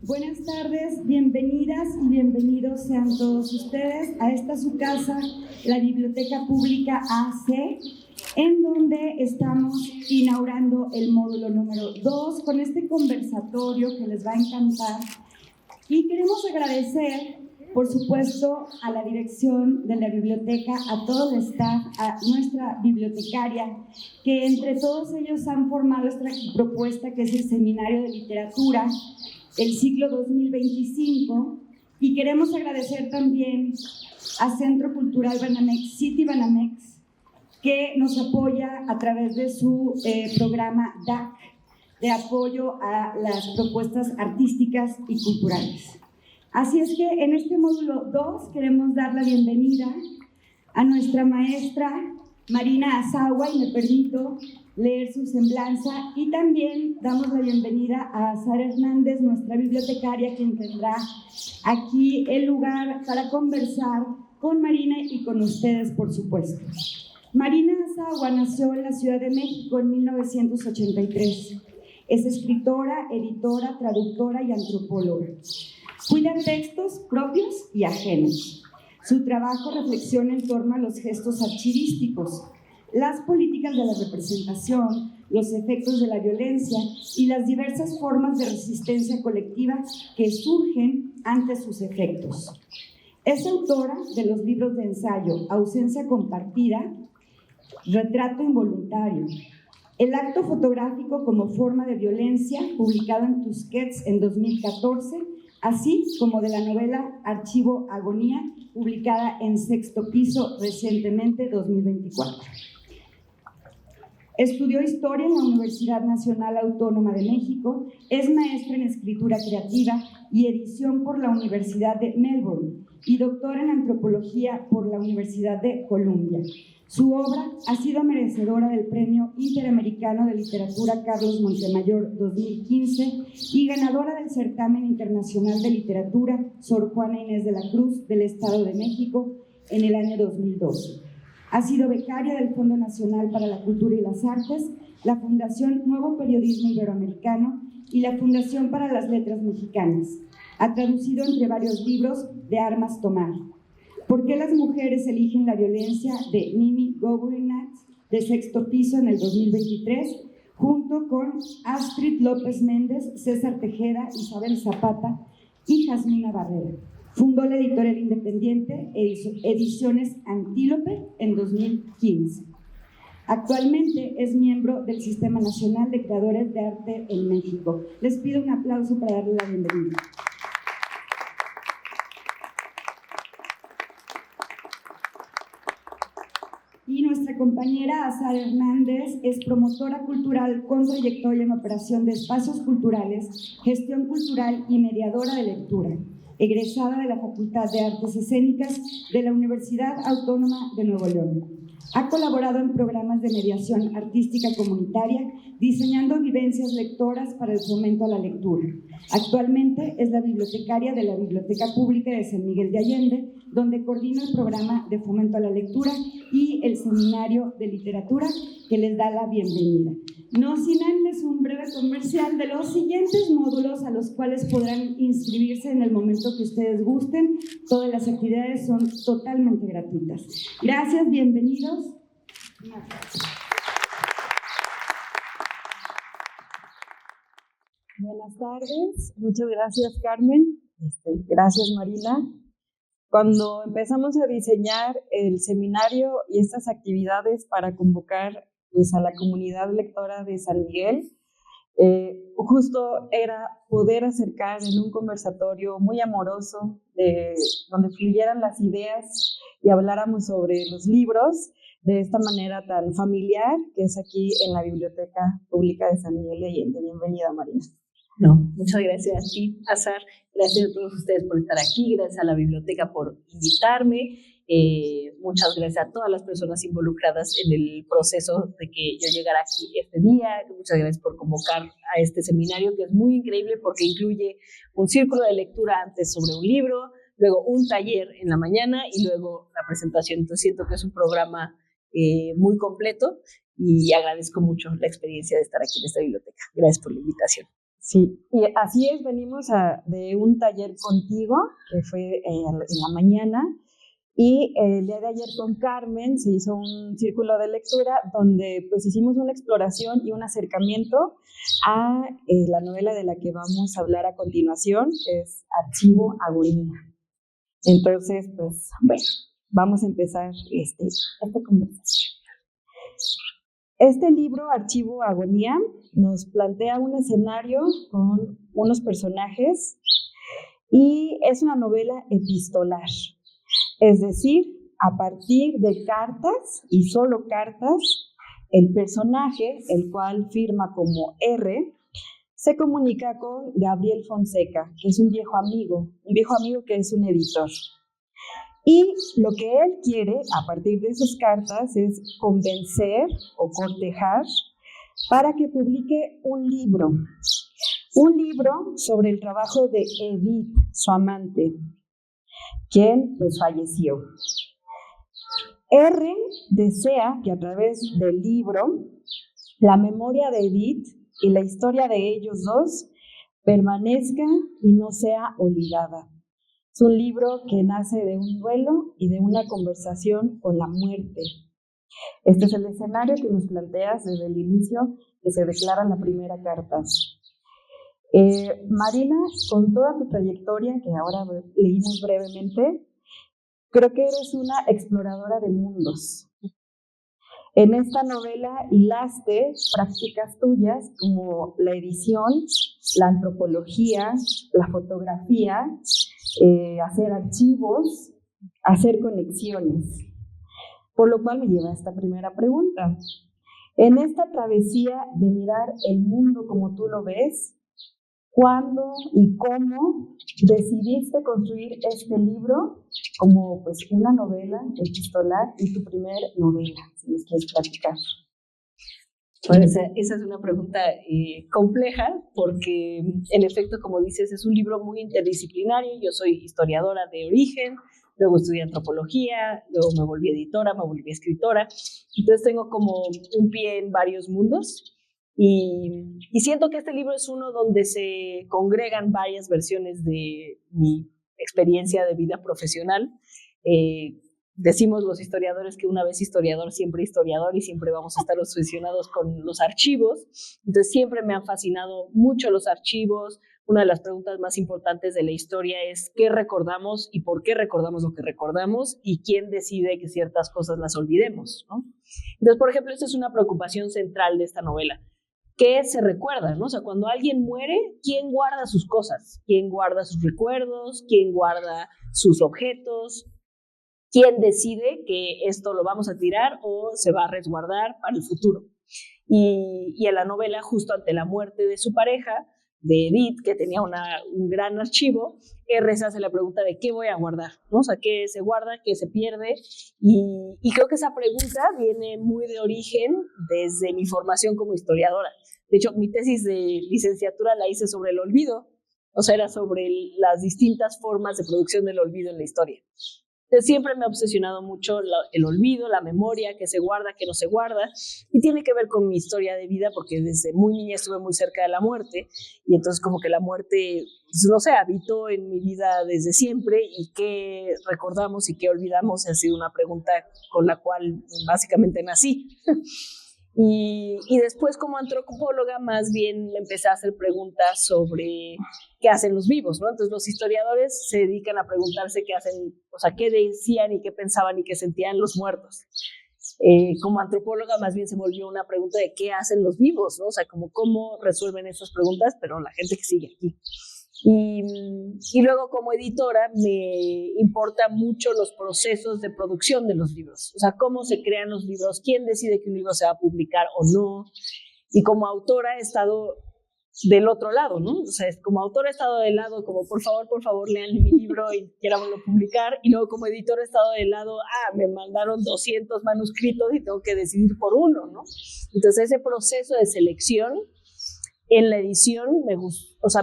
Buenas tardes, bienvenidas y bienvenidos sean todos ustedes a esta su casa, la Biblioteca Pública AC, en donde estamos inaugurando el módulo número 2 con este conversatorio que les va a encantar. Y queremos agradecer, por supuesto, a la dirección de la biblioteca, a todo el staff, a nuestra bibliotecaria, que entre todos ellos han formado esta propuesta que es el Seminario de Literatura, el ciclo 2025, y queremos agradecer también a Centro Cultural Banamex, City Banamex, que nos apoya a través de su programa DAC, de apoyo a las propuestas artísticas y culturales. Así es que en este módulo 2 queremos dar la bienvenida a nuestra maestra Marina Azahua, y me permito leer su semblanza, y también damos la bienvenida a Sara Hernández, nuestra bibliotecaria, quien tendrá aquí el lugar para conversar con Marina y con ustedes, por supuesto. Marina Azahua nació en la Ciudad de México en 1983. Es escritora, editora, traductora y antropóloga. Cuida textos propios y ajenos. Su trabajo reflexiona en torno a los gestos archivísticos, las políticas de la representación, los efectos de la violencia y las diversas formas de resistencia colectiva que surgen ante sus efectos. Es autora de los libros de ensayo Ausencia compartida, Retrato involuntario, El acto fotográfico como forma de violencia, publicado en Tusquets en 2014, así como de la novela Archivo Agonía, publicada en Sexto Piso recientemente, 2024. Estudió Historia en la Universidad Nacional Autónoma de México, es maestra en Escritura Creativa y Edición por la Universidad de Melbourne y doctora en Antropología por la Universidad de Columbia. Su obra ha sido merecedora del Premio Interamericano de Literatura Carlos Montemayor 2015 y ganadora del Certamen Internacional de Literatura Sor Juana Inés de la Cruz del Estado de México en el año 2012. Ha sido becaria del Fondo Nacional para la Cultura y las Artes, la Fundación Nuevo Periodismo Iberoamericano y la Fundación para las Letras Mexicanas. Ha traducido entre varios libros de Armas Tomar. ¿Por qué las mujeres eligen la violencia?, de Mimi Gobernat, de Sexto Piso en el 2023, junto con Astrid López Méndez, César Tejeda, Isabel Zapata y Jasmina Barrera. Fundó la editorial independiente Ediciones Antílope en 2015. Actualmente es miembro del Sistema Nacional de Creadores de Arte en México. Les pido un aplauso para darle la bienvenida. Y nuestra compañera Sara Hernández es promotora cultural con trayectoria en operación de espacios culturales, gestión cultural y mediadora de lectura, egresada de la Facultad de Artes Escénicas de la Universidad Autónoma de Nuevo León. Ha colaborado en programas de mediación artística comunitaria, diseñando vivencias lectoras para el fomento a la lectura. Actualmente es la bibliotecaria de la Biblioteca Pública de San Miguel de Allende, donde coordina el programa de fomento a la lectura y el seminario de literatura, que les da la bienvenida. No sin antes un breve comercial de los siguientes módulos a los cuales podrán inscribirse en el momento que ustedes gusten. Todas las actividades son totalmente gratuitas. Gracias, bienvenidos. Buenas tardes, muchas gracias Carmen, gracias Marina. Cuando empezamos a diseñar el seminario y estas actividades para convocar pues, a la comunidad lectora de San Miguel, justo era poder acercar en un conversatorio muy amoroso, donde fluyeran las ideas y habláramos sobre los libros de esta manera tan familiar, que es aquí en la Biblioteca Pública de San Miguel de Allende. Bienvenida, Marina. No, muchas gracias a ti, Azar. Gracias a todos ustedes por estar aquí, gracias a la biblioteca por invitarme, muchas gracias a todas las personas involucradas en el proceso de que yo llegara aquí este día, muchas gracias por convocar a este seminario que es muy increíble porque incluye un círculo de lectura antes sobre un libro, luego un taller en la mañana y luego la presentación. Entonces siento que es un programa muy completo y agradezco mucho la experiencia de estar aquí en esta biblioteca. Gracias por la invitación. Sí, y así es, venimos de un taller contigo, que fue en la mañana, y el día de ayer con Carmen se hizo un círculo de lectura donde pues hicimos una exploración y un acercamiento a la novela de la que vamos a hablar a continuación, que es Archivo Agonía. Entonces, pues bueno, vamos a empezar esta conversación. Este libro, Archivo Agonía, nos plantea un escenario con unos personajes y es una novela epistolar. Es decir, a partir de cartas y solo cartas, el personaje, el cual firma como R, se comunica con Gabriel Fonseca, que es un viejo amigo que es un editor. Y lo que él quiere, a partir de sus cartas, es convencer o cortejar para que publique un libro sobre el trabajo de Edith, su amante, quien pues falleció. R desea que a través del libro la memoria de Edith y la historia de ellos dos permanezca y no sea olvidada. Es un libro que nace de un duelo y de una conversación con la muerte. Este es el escenario que nos planteas desde el inicio que se declara la primera carta. Marina, con toda tu trayectoria, que ahora leímos brevemente, creo que eres una exploradora de mundos. En esta novela hilaste prácticas tuyas como la edición, la antropología, la fotografía, hacer archivos, hacer conexiones. Por lo cual me lleva a esta primera pregunta. En esta travesía de mirar el mundo como tú lo ves, ¿cuándo y cómo decidiste construir este libro como pues una novela epistolar y tu primer novela? Si nos quieres platicar. Bueno, esa es una pregunta compleja porque, en efecto, como dices, es un libro muy interdisciplinario. Yo soy historiadora de origen, luego estudié antropología, luego me volví editora, me volví escritora. Entonces tengo como un pie en varios mundos y siento que este libro es uno donde se congregan varias versiones de mi experiencia de vida profesional. Decimos los historiadores que una vez historiador, siempre historiador, y siempre vamos a estar obsesionados con los archivos. Entonces siempre me han fascinado mucho los archivos. Una de las preguntas más importantes de la historia es ¿qué recordamos y por qué recordamos lo que recordamos? Y quién decide que ciertas cosas las olvidemos, ¿no? Entonces, por ejemplo, esta es una preocupación central de esta novela. ¿Qué se recuerda, ¿no? O sea, cuando alguien muere, ¿quién guarda sus cosas? ¿Quién guarda sus recuerdos? ¿Quién guarda sus objetos? ¿Quién decide que esto lo vamos a tirar o se va a resguardar para el futuro? Y en la novela, justo ante la muerte de su pareja, de Edith, que tenía un gran archivo, R se hace la pregunta de ¿qué voy a guardar? ¿No? O sea, ¿qué se guarda? ¿Qué se pierde? Y creo que esa pregunta viene muy de origen desde mi formación como historiadora. De hecho, mi tesis de licenciatura la hice sobre el olvido, o sea, era sobre las distintas formas de producción del olvido en la historia. Entonces, siempre me ha obsesionado mucho el olvido, la memoria, que se guarda, que no se guarda, y tiene que ver con mi historia de vida, porque desde muy niña estuve muy cerca de la muerte, y entonces como que la muerte, pues, no sé, habitó en mi vida desde siempre, y qué recordamos y qué olvidamos ha sido una pregunta con la cual básicamente nací. Y después, como antropóloga, más bien me empecé a hacer preguntas sobre qué hacen los vivos, ¿no? Entonces, los historiadores se dedican a preguntarse qué hacen, o sea, qué decían y qué pensaban y qué sentían los muertos. Como antropóloga, más bien se volvió una pregunta de qué hacen los vivos, ¿no? O sea, como cómo resuelven estas preguntas, pero la gente que sigue aquí. Y luego, como editora, me importan mucho los procesos de producción de los libros. O sea, cómo se crean los libros, quién decide que un libro se va a publicar o no. Y como autora he estado del otro lado, ¿no? O sea, como autora he estado del lado como, por favor, lean mi libro y quieranlo publicar. Y luego, como editora he estado del lado, me mandaron 200 manuscritos y tengo que decidir por uno, ¿no? Entonces, ese proceso de selección en la edición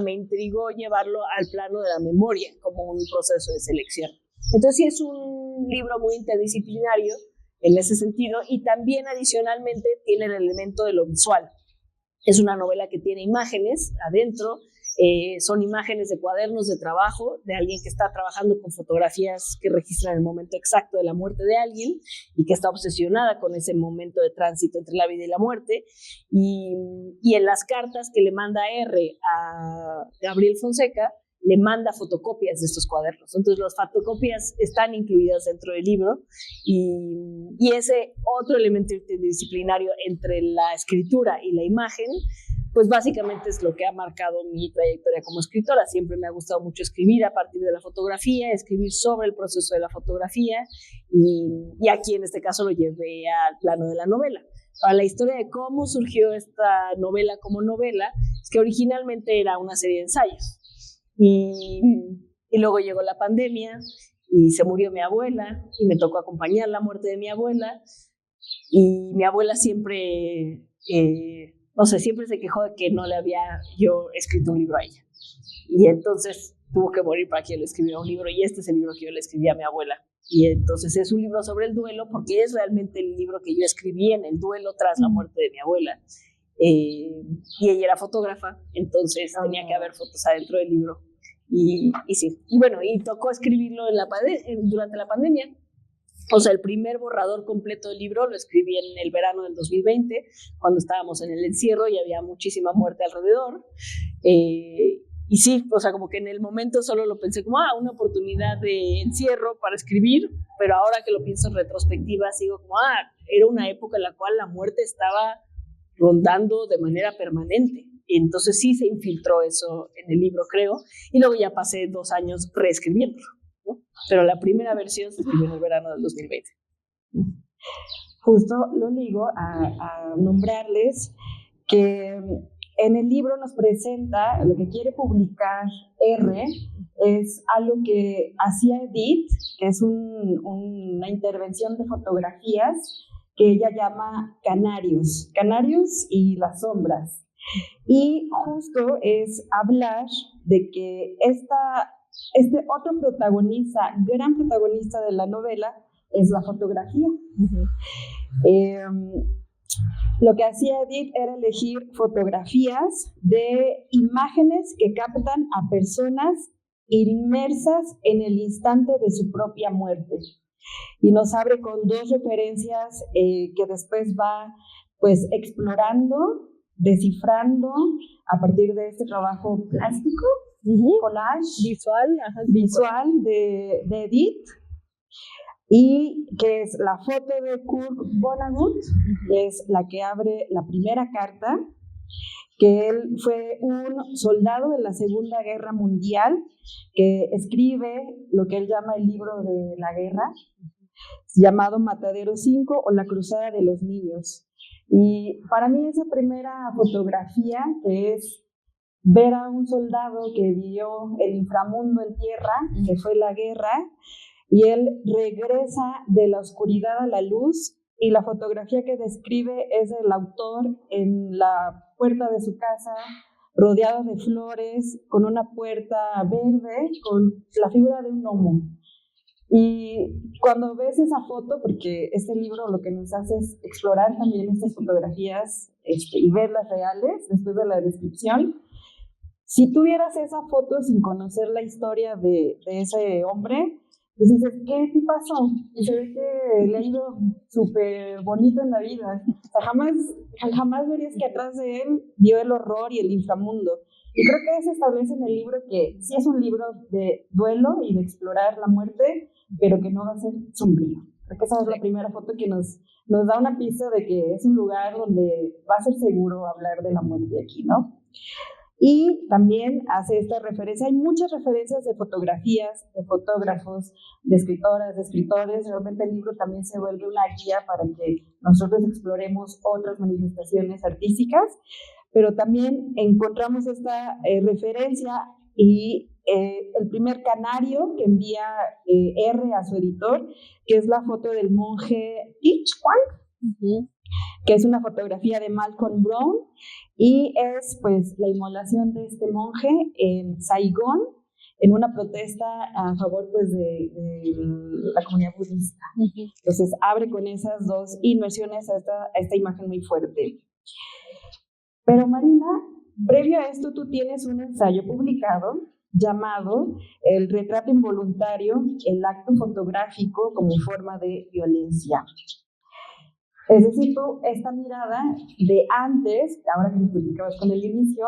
me intrigó llevarlo al plano de la memoria como un proceso de selección. Entonces sí es un libro muy interdisciplinario en ese sentido y también adicionalmente tiene el elemento de lo visual. Es una novela que tiene imágenes adentro. Son imágenes de cuadernos de trabajo de alguien que está trabajando con fotografías que registran el momento exacto de la muerte de alguien y que está obsesionada con ese momento de tránsito entre la vida y la muerte. Y en las cartas que le manda R a Gabriel Fonseca, le manda fotocopias de estos cuadernos. Entonces las fotocopias están incluidas dentro del libro y ese otro elemento interdisciplinario entre la escritura y la imagen, pues básicamente es lo que ha marcado mi trayectoria como escritora. Siempre me ha gustado mucho escribir a partir de la fotografía, escribir sobre el proceso de la fotografía y aquí en este caso lo llevé al plano de la novela. Para la historia de cómo surgió esta novela como novela, es que originalmente era una serie de ensayos y luego llegó la pandemia y se murió mi abuela y me tocó acompañar la muerte de mi abuela y mi abuela siempre... no sé, siempre se quejó de que no le había yo escrito un libro a ella. Y entonces tuvo que morir para que yo le escribiera un libro, y este es el libro que yo le escribí a mi abuela. Y entonces es un libro sobre el duelo, porque es realmente el libro que yo escribí en el duelo tras la muerte de mi abuela. Y ella era fotógrafa, entonces tenía que haber fotos adentro del libro. Y sí, y bueno, y tocó escribirlo durante la pandemia. O sea, el primer borrador completo del libro lo escribí en el verano del 2020, cuando estábamos en el encierro y había muchísima muerte alrededor. Y sí, o sea, como que en el momento solo lo pensé como, una oportunidad de encierro para escribir, pero ahora que lo pienso en retrospectiva, sigo como, era una época en la cual la muerte estaba rondando de manera permanente. Entonces sí se infiltró eso en el libro, creo, y luego ya pasé 2 años reescribiéndolo, ¿no? Pero la primera versión se escribió en el verano del 2020. Justo lo ligo a nombrarles que en el libro nos presenta lo que quiere publicar R, es algo que hacía Edith, que es una intervención de fotografías que ella llama Canarios y las sombras. Y justo es hablar de que este otro protagonista, gran protagonista de la novela, es la fotografía. Lo que hacía Edith era elegir fotografías de imágenes que captan a personas inmersas en el instante de su propia muerte. Y nos abre con 2 referencias que después va pues explorando, descifrando a partir de este trabajo plástico, collage, visual de Edith, y que es la foto de Kurt Vonnegut, que es la que abre la primera carta, que él fue un soldado de la Segunda Guerra Mundial, que escribe lo que él llama el libro de la guerra, llamado Matadero 5 o La Cruzada de los Niños. Y para mí esa primera fotografía, que es ver a un soldado que vivió el inframundo en tierra, que fue la guerra, y él regresa de la oscuridad a la luz, y la fotografía que describe es del autor en la puerta de su casa, rodeado de flores, con una puerta verde, con la figura de un gnomo. Y cuando ves esa foto, porque este libro lo que nos hace es explorar también estas fotografías y verlas reales después de la descripción, si tú vieras esa foto sin conocer la historia de ese hombre, pues dices, ¿qué pasó? Y se ve que le ha ido súper bonito en la vida. O sea, jamás verías que atrás de él vio el horror y el inframundo. Y creo que se establece en el libro que sí es un libro de duelo y de explorar la muerte, pero que no va a ser sombrío. Creo que esa es la primera foto que nos da una pista de que es un lugar donde va a ser seguro hablar de la muerte aquí, ¿no? Y también hace esta referencia, hay muchas referencias de fotografías, de fotógrafos, de escritoras, de escritores. Realmente el libro también se vuelve una guía para que nosotros exploremos otras manifestaciones artísticas, pero también encontramos esta referencia y el primer canario que envía R a su editor, que es la foto del monje Thich Quang, que es una fotografía de Malcolm Brown, y es pues la inmolación de este monje en Saigón, en una protesta a favor pues de la comunidad budista. Entonces abre con esas 2 inmersiones a esta imagen muy fuerte. Pero Marina, previo a esto tú tienes un ensayo publicado llamado El retrato involuntario, el acto fotográfico como forma de violencia. Es decir, tú, esta mirada de antes, ahora que nos platicabas con el inicio,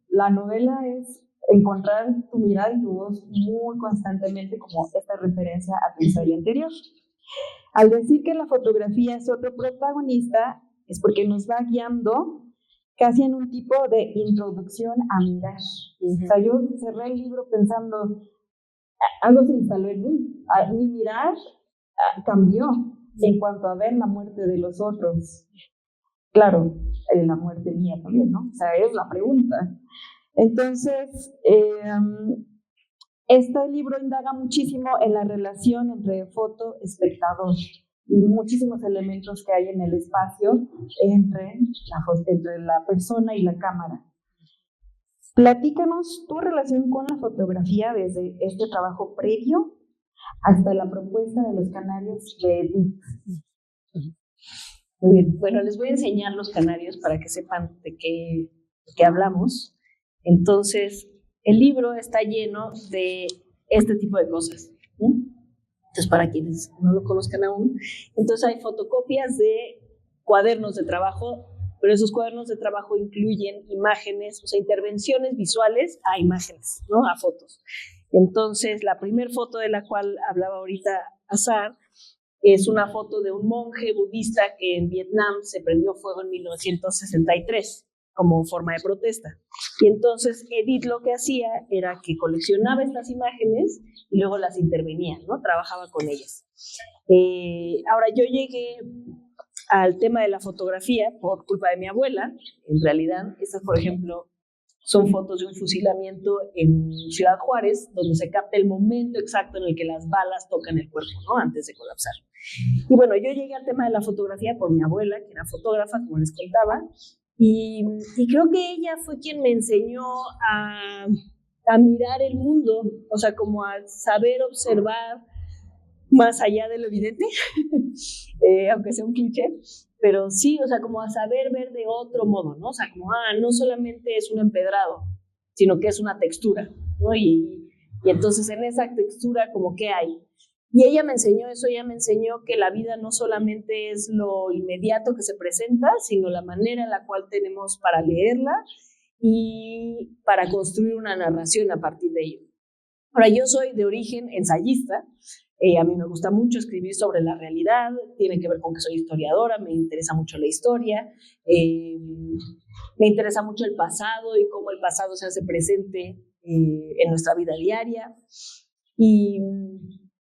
la novela es encontrar tu mirada y tu voz muy constantemente como esta referencia a tu ensayo anterior. Al decir que la fotografía es otro protagonista, es porque nos va guiando casi en un tipo de introducción a mirar. O sea, yo cerré el libro pensando, algo se instaló en mí. Mi mirar cambió en cuanto a ver la muerte de los otros. Claro, la muerte mía también, ¿no? O sea, es la pregunta. Entonces, este libro indaga muchísimo en la relación entre foto-espectador y muchísimos elementos que hay en el espacio entre la persona y la cámara. Platícanos tu relación con la fotografía desde este trabajo previo hasta la propuesta de los canarios de Edith. Muy bien, bueno, les voy a enseñar los canarios para que sepan de qué hablamos. Entonces, el libro está lleno de este tipo de cosas, ¿no? Entonces, para quienes no lo conozcan aún, entonces hay fotocopias de cuadernos de trabajo, pero esos cuadernos de trabajo incluyen imágenes, o sea, intervenciones visuales a imágenes, ¿no? A fotos. Entonces, la primera foto de la cual hablaba ahorita Azar es una foto de un monje budista que en Vietnam se prendió fuego en 1963 como forma de protesta. Y entonces Edith lo que hacía era que coleccionaba estas imágenes y luego las intervenía, ¿no? Trabajaba con ellas. Ahora, yo llegué al tema de la fotografía por culpa de mi abuela. En realidad, estas, por ejemplo, son fotos de un fusilamiento en Ciudad Juárez, donde se capta el momento exacto en el que las balas tocan el cuerpo, ¿no? Antes de colapsar. Y bueno, yo llegué al tema de la fotografía por mi abuela, que era fotógrafa, como les contaba, y creo que ella fue quien me enseñó a mirar el mundo, o sea, como a saber observar más allá de lo evidente, aunque sea un cliché, pero sí, o sea, como a saber ver de otro modo, ¿no? O sea, como, no solamente es un empedrado, sino que es una textura, ¿no? Y entonces en esa textura, como que hay. Y ella me enseñó eso, ella me enseñó que la vida no solamente es lo inmediato que se presenta, sino la manera en la cual tenemos para leerla y para construir una narración a partir de ello. Ahora, yo soy de origen ensayista, a mí me gusta mucho escribir sobre la realidad, tiene que ver con que soy historiadora, me interesa mucho la historia, me interesa mucho el pasado y cómo el pasado se hace presente en nuestra vida diaria.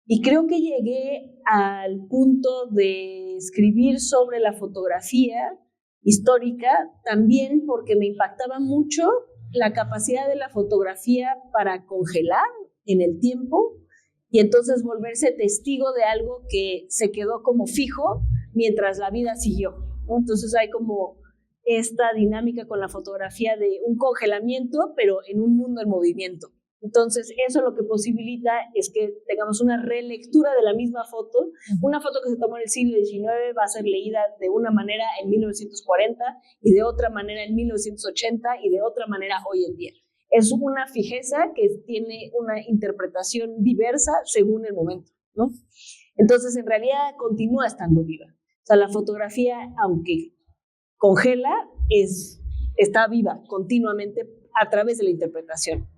Y creo que llegué al punto de escribir sobre la fotografía histórica también porque me impactaba mucho la capacidad de la fotografía para congelar en el tiempo y entonces volverse testigo de algo que se quedó como fijo mientras la vida siguió, ¿no? Entonces hay como esta dinámica con la fotografía de un congelamiento, pero en un mundo en movimiento. Entonces, eso lo que posibilita es que tengamos una relectura de la misma foto. Una foto que se tomó en el siglo XIX va a ser leída de una manera en 1940 y de otra manera en 1980 y de otra manera hoy en día. Es una fijeza que tiene una interpretación diversa según el momento, ¿no? Entonces, en realidad, continúa estando viva. O sea, la fotografía, aunque congela, está viva continuamente a través de la interpretación.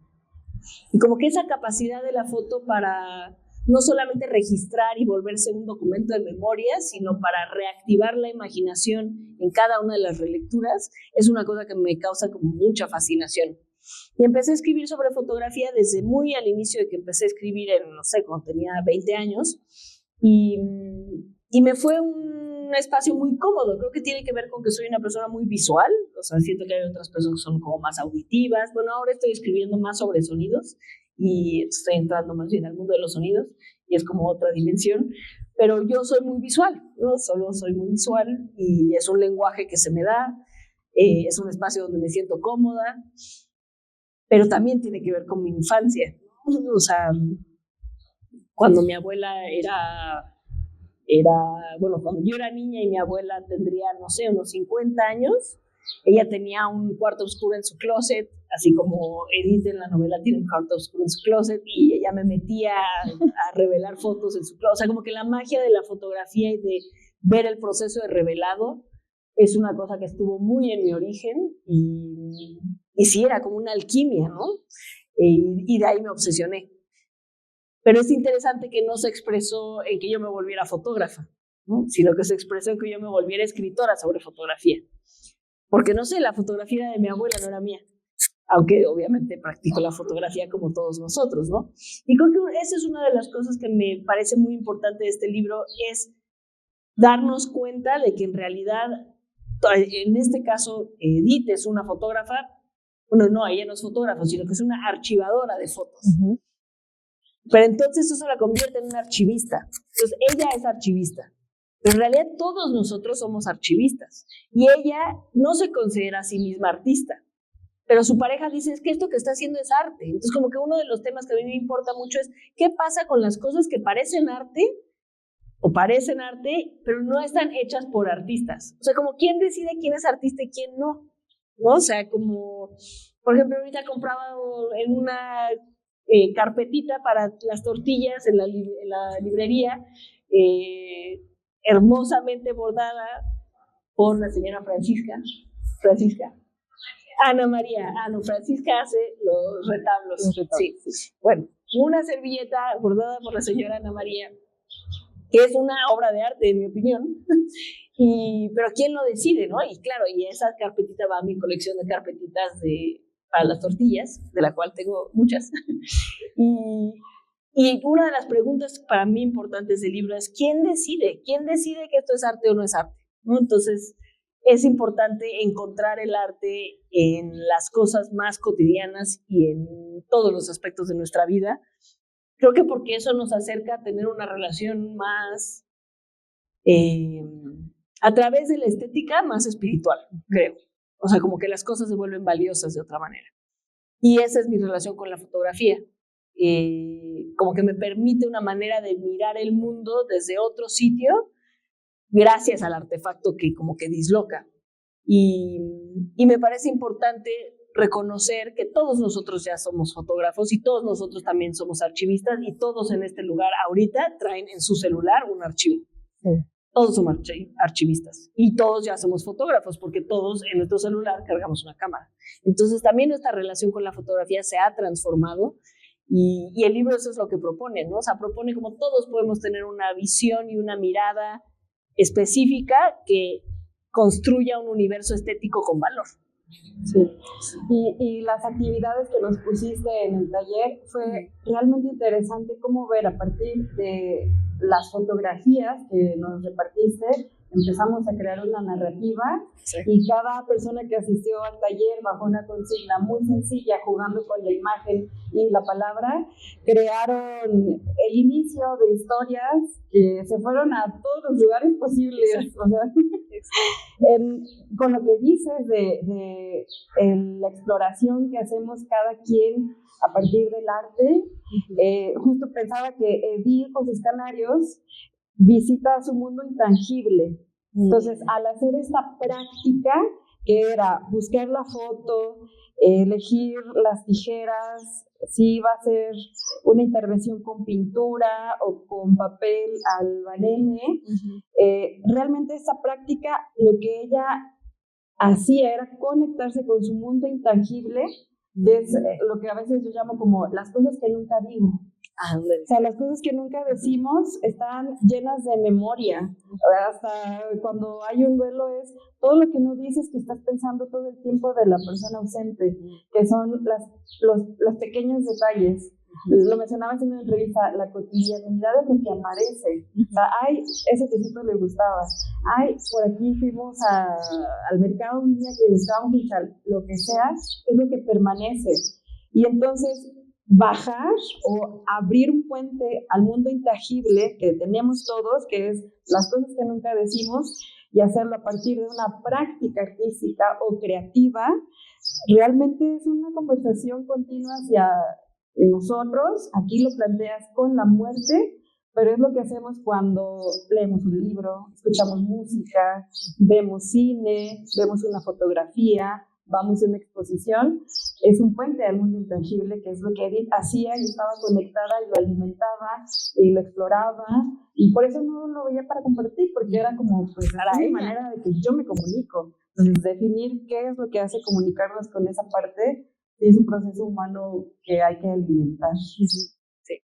Y como que esa capacidad de la foto para no solamente registrar y volverse un documento de memoria, sino para reactivar la imaginación en cada una de las relecturas, es una cosa que me causa como mucha fascinación. Y empecé a escribir sobre fotografía desde muy al inicio de que empecé a escribir, no sé, cuando tenía 20 años, y me fue un espacio muy cómodo. Creo que tiene que ver con que soy una persona muy visual, o sea, siento que hay otras personas que son como más auditivas. Bueno, ahora estoy escribiendo más sobre sonidos y estoy entrando más bien al mundo de los sonidos y es como otra dimensión, pero yo soy muy visual, ¿no? Solo soy muy visual y es un lenguaje que se me da, es un espacio donde me siento cómoda, pero también tiene que ver con mi infancia, ¿no? O sea, cuando mi abuela bueno, cuando yo era niña y mi abuela tendría, no sé, unos 50 años, Ella tenía un cuarto oscuro en su closet, así como Edith en la novela tiene un cuarto oscuro en su closet, y ella me metía a revelar fotos en su closet. O sea, como que la magia de la fotografía y de ver el proceso de revelado es una cosa que estuvo muy en mi origen, y sí, era como una alquimia, ¿no? Y de ahí me obsesioné. Pero es interesante que no se expresó en que yo me volviera fotógrafa, ¿no? Sino que se expresó en que yo me volviera escritora sobre fotografía. Porque no sé, la fotografía era de mi abuela, no era mía. Aunque obviamente practico la fotografía como todos nosotros, ¿no? Y creo que esa es una de las cosas que me parece muy importante de este libro, es darnos cuenta de que en realidad, en este caso, Edith es una fotógrafa. Bueno, no, ella no es fotógrafa, sino que es una archivadora de fotos. Uh-huh. Pero entonces eso la convierte en una archivista. Entonces ella es archivista. Pero en realidad todos nosotros somos archivistas. Y ella no se considera a sí misma artista. Pero su pareja dice, es que esto que está haciendo es arte. Entonces como que uno de los temas que a mí me importa mucho es, ¿qué pasa con las cosas que parecen arte? O parecen arte, pero no están hechas por artistas. O sea, como quién decide quién es artista y quién no. ¿No? O sea, como, por ejemplo, ahorita compraba en una carpetita para las tortillas en la librería, hermosamente bordada por la señora Francisca. Ana María, Francisca hace los retablos. Sí. Bueno, una servilleta bordada por la señora Ana María, que es una obra de arte, en mi opinión. Pero ¿quién lo decide, no? Y claro, y esa carpetita va a mi colección de carpetitas para las tortillas, de la cual tengo muchas. Y una de las preguntas para mí importantes del libro es, ¿quién decide? ¿Quién decide que esto es arte o no es arte? ¿No? Entonces, es importante encontrar el arte en las cosas más cotidianas y en todos los aspectos de nuestra vida. Creo que porque eso nos acerca a tener una relación más, a través de la estética, más espiritual, creo. O sea, como que las cosas se vuelven valiosas de otra manera. Y esa es mi relación con la fotografía. Como que me permite una manera de mirar el mundo desde otro sitio, gracias al artefacto que como que disloca. Y me parece importante reconocer que todos nosotros ya somos fotógrafos y todos nosotros también somos archivistas, y todos en este lugar ahorita traen en su celular un archivo. Sí. Todos somos archivistas y todos ya somos fotógrafos porque todos en nuestro celular cargamos una cámara. Entonces también nuestra relación con la fotografía se ha transformado, y el libro eso es lo que propone, ¿no? O sea, propone como todos podemos tener una visión y una mirada específica que construya un universo estético con valor. Sí, y las actividades que nos pusiste en el taller fue realmente interesante cómo ver a partir de las fotografías que nos repartiste, empezamos a crear una narrativa, sí. Y cada persona que asistió al taller bajo una consigna muy sencilla, jugando con la imagen y la palabra, crearon el inicio de historias que se fueron a todos los lugares posibles. Sí. O sea, con lo que dices de la exploración que hacemos cada quien a partir del arte, justo pensaba que Edith con sus canarios visita su mundo intangible. Entonces, al hacer esta práctica, que era buscar la foto, elegir las tijeras, si iba a ser una intervención con pintura o con papel albanene, realmente esa práctica, lo que ella hacía era conectarse con su mundo intangible, es lo que a veces yo llamo como las cosas que nunca digo. O sea, las cosas que nunca decimos están llenas de memoria. Hasta cuando hay un duelo es todo lo que no dices que estás pensando todo el tiempo de la persona ausente, que son los pequeños detalles. Lo mencionabas en una entrevista, la cotidianidad es lo que aparece. O sea, ese tecito le gustaba. Por aquí fuimos al mercado un día que buscábamos un chal, lo que sea, es lo que permanece. Y entonces, bajar o abrir un puente al mundo intangible que tenemos todos, que es las cosas que nunca decimos, y hacerlo a partir de una práctica artística o creativa, realmente es una conversación continua hacia nosotros. Aquí lo planteas con la muerte, pero es lo que hacemos cuando leemos un libro, escuchamos música, vemos cine, vemos una fotografía, vamos a una exposición. Es un puente al mundo intangible, que es lo que Edith hacía y estaba conectada y lo alimentaba y lo exploraba, y por eso no lo veía para compartir, porque era como, pues, la manera de que yo me comunico. Entonces, definir qué es lo que hace comunicarnos con esa parte es un proceso humano que hay que alimentar. Sí.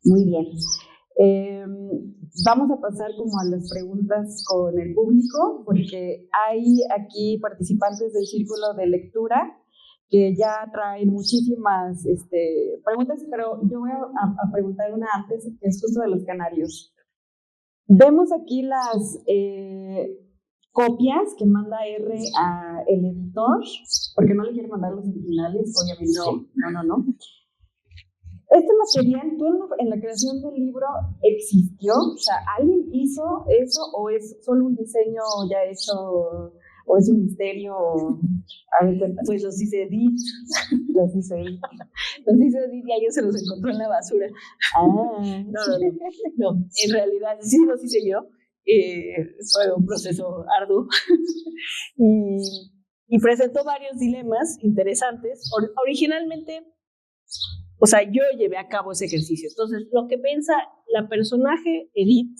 Muy bien. Vamos a pasar como a las preguntas con el público, porque hay aquí participantes del círculo de lectura que ya traen muchísimas preguntas, pero yo voy a preguntar una antes, que es justo de los canarios. Vemos aquí las copias que manda R a el editor, porque no le quiere mandar los originales, obviamente. No. ¿Este material, tú en la creación del libro, existió? O sea, ¿alguien hizo eso o es solo un diseño ya hecho o es un misterio? A ver, cuéntame. Pues los hice Edith. Los hice Edith. Los hice Edith y a ellos se los encontró en la basura. No, en realidad sí los hice yo. Fue un proceso arduo. y presentó varios dilemas interesantes. Originalmente, o sea, yo llevé a cabo ese ejercicio. Entonces, lo que piensa la personaje Edith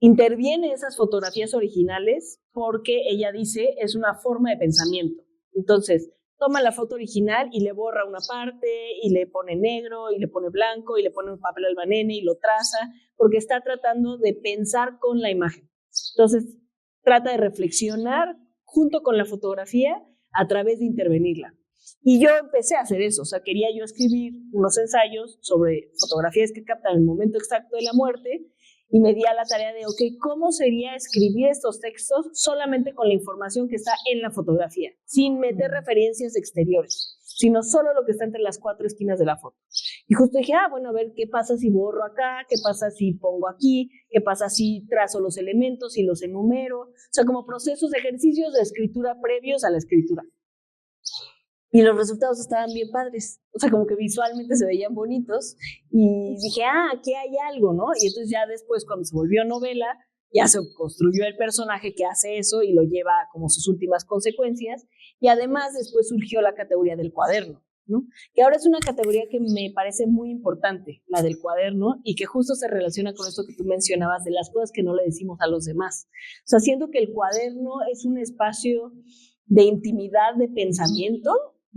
interviene en esas fotografías originales porque ella dice es una forma de pensamiento. Entonces, toma la foto original y le borra una parte y le pone negro y le pone blanco y le pone un papel albanene y lo traza porque está tratando de pensar con la imagen. Entonces, trata de reflexionar junto con la fotografía a través de intervenirla. Y yo empecé a hacer eso, o sea, quería yo escribir unos ensayos sobre fotografías que captan el momento exacto de la muerte y me di a la tarea de, ok, ¿cómo sería escribir estos textos solamente con la información que está en la fotografía, sin meter referencias exteriores, sino solo lo que está entre las 4 esquinas de la foto? Y justo dije, bueno, a ver, ¿qué pasa si borro acá? ¿Qué pasa si pongo aquí? ¿Qué pasa si trazo los elementos y los enumero? O sea, como procesos de ejercicios de escritura previos a la escritura. Y los resultados estaban bien padres, o sea, como que visualmente se veían bonitos, y dije, aquí hay algo, ¿no? Y entonces ya después, cuando se volvió novela, ya se construyó el personaje que hace eso y lo lleva como sus últimas consecuencias, y además después surgió la categoría del cuaderno, ¿no? Que ahora es una categoría que me parece muy importante, la del cuaderno, y que justo se relaciona con esto que tú mencionabas de las cosas que no le decimos a los demás. O sea, siento que el cuaderno es un espacio de intimidad, de pensamiento,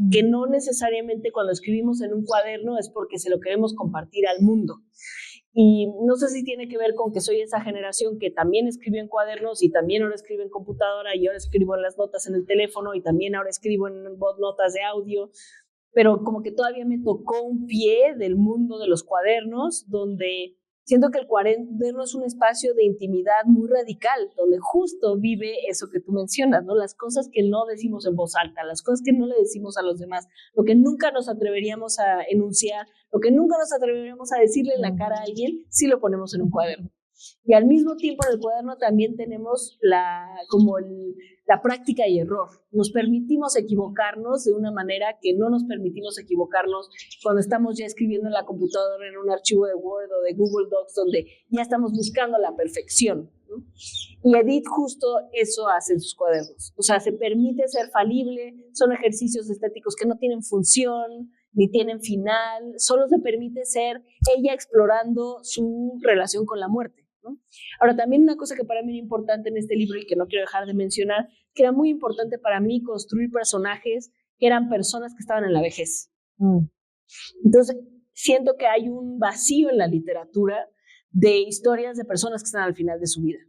que no necesariamente cuando escribimos en un cuaderno es porque se lo queremos compartir al mundo. Y no sé si tiene que ver con que soy esa generación que también escribió en cuadernos y también ahora escribe en computadora y ahora escribo en las notas en el teléfono y también ahora escribo en notas de audio, pero como que todavía me tocó un pie del mundo de los cuadernos, donde siento que el cuaderno es un espacio de intimidad muy radical, donde justo vive eso que tú mencionas, ¿no? Las cosas que no decimos en voz alta, las cosas que no le decimos a los demás, lo que nunca nos atreveríamos a enunciar, lo que nunca nos atreveríamos a decirle en la cara a alguien, si lo ponemos en un cuaderno. Y al mismo tiempo en el cuaderno también tenemos la práctica y error. Nos permitimos equivocarnos de una manera que no nos permitimos equivocarnos cuando estamos ya escribiendo en la computadora, en un archivo de Word o de Google Docs, donde ya estamos buscando la perfección, ¿no? Y Edith justo eso hace en sus cuadernos. O sea, se permite ser falible, son ejercicios estéticos que no tienen función, ni tienen final, solo se permite ser ella explorando su relación con la muerte, ¿no? Ahora, también una cosa que para mí era importante en este libro y que no quiero dejar de mencionar, que era muy importante para mí construir personajes que eran personas que estaban en la vejez. Entonces, siento que hay un vacío en la literatura de historias de personas que están al final de su vida.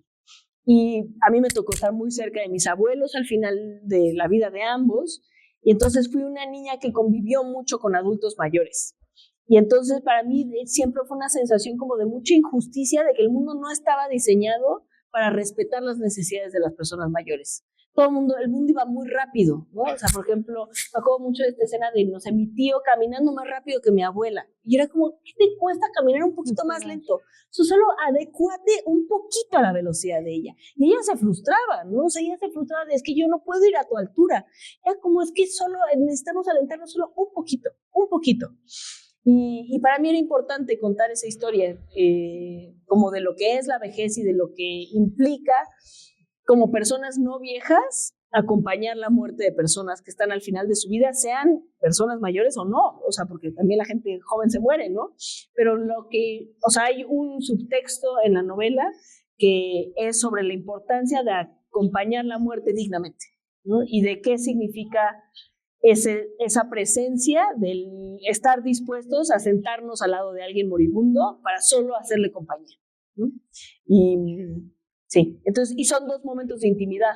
Y a mí me tocó estar muy cerca de mis abuelos al final de la vida de ambos, y entonces fui una niña que convivió mucho con adultos mayores. Y entonces para mí siempre fue una sensación como de mucha injusticia, de que el mundo no estaba diseñado para respetar las necesidades de las personas mayores. El mundo iba muy rápido, ¿no? O sea, por ejemplo, me acuerdo mucho de esta escena de, no sé, mi tío caminando más rápido que mi abuela. Y era como, ¿qué te cuesta caminar un poquito más lento? Eso solo adecúate un poquito a la velocidad de ella. Y ella se frustraba, ¿no? O sea, ella se frustraba de, es que yo no puedo ir a tu altura. Era como, es que solo necesitamos alentarnos solo un poquito, un poquito. Y para mí era importante contar esa historia, como de lo que es la vejez y de lo que implica como personas no viejas acompañar la muerte de personas que están al final de su vida, sean personas mayores o no, o sea, porque también la gente joven se muere, ¿no? Pero hay un subtexto en la novela que es sobre la importancia de acompañar la muerte dignamente, ¿no? Y de qué significa esa presencia del estar dispuestos a sentarnos al lado de alguien moribundo para solo hacerle compañía, ¿no? Y sí, entonces, y son 2 momentos de intimidad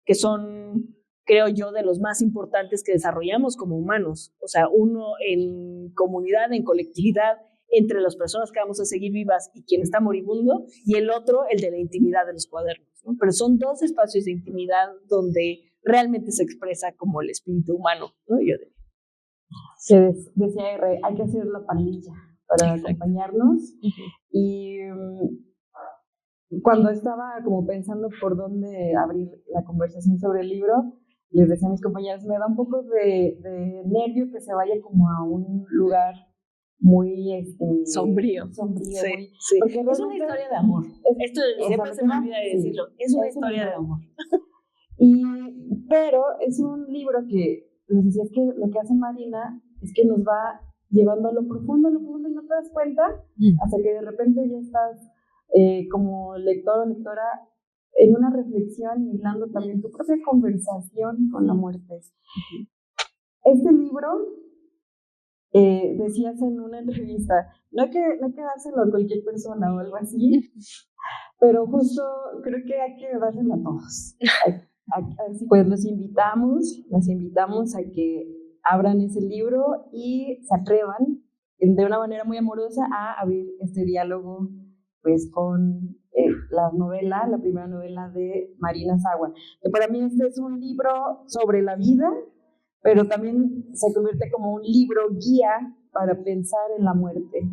que son, creo yo, de los más importantes que desarrollamos como humanos. O sea, uno en comunidad, en colectividad, entre las personas que vamos a seguir vivas y quien está moribundo, y el otro, el de la intimidad de los cuadernos, ¿no? Pero son 2 espacios de intimidad donde realmente se expresa como el espíritu humano, ¿no? Que decía R, hay que hacer la pandilla para acompañarnos. Y cuando estaba como pensando por dónde abrir la conversación sobre el libro, les decía a mis compañeros, me da un poco de nervio que se vaya como a un lugar muy sombrío. Sí, muy, sí. Porque es una historia de amor. Esto siempre se me olvida de decirlo. Es una historia de amor. Pero es un libro que, les decía, es que lo que hace Marina es que nos va llevando a lo profundo, y no te das cuenta hasta que de repente ya estás como lector o lectora en una reflexión y hilando también tu propia conversación con la muerte. Este libro, decías en una entrevista, no hay que dárselo a cualquier persona o algo así, pero justo creo que hay que dárselo a todos. Pues las invitamos a que abran ese libro y se atrevan de una manera muy amorosa a abrir este diálogo pues con la primera novela de Marina Sagua, que para mí este es un libro sobre la vida, pero también se convierte como un libro guía para pensar en la muerte.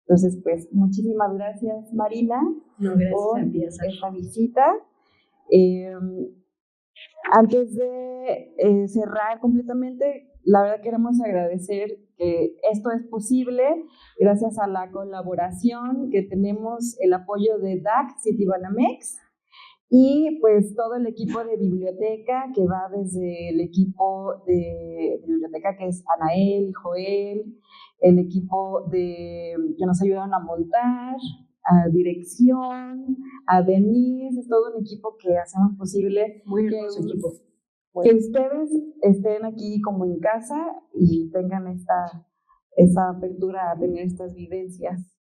Entonces, pues, muchísimas gracias, Marina, por esta visita. Antes de cerrar completamente, la verdad queremos agradecer que esto es posible gracias a la colaboración que tenemos, el apoyo de DAC Citibanamex y pues todo el equipo de biblioteca que va desde el equipo de biblioteca que es Anael, Joel, el equipo que nos ayudaron a montar, a dirección, a Denise, es todo un equipo que hacemos posible que ustedes estén aquí como en casa y tengan esa apertura a tener estas vivencias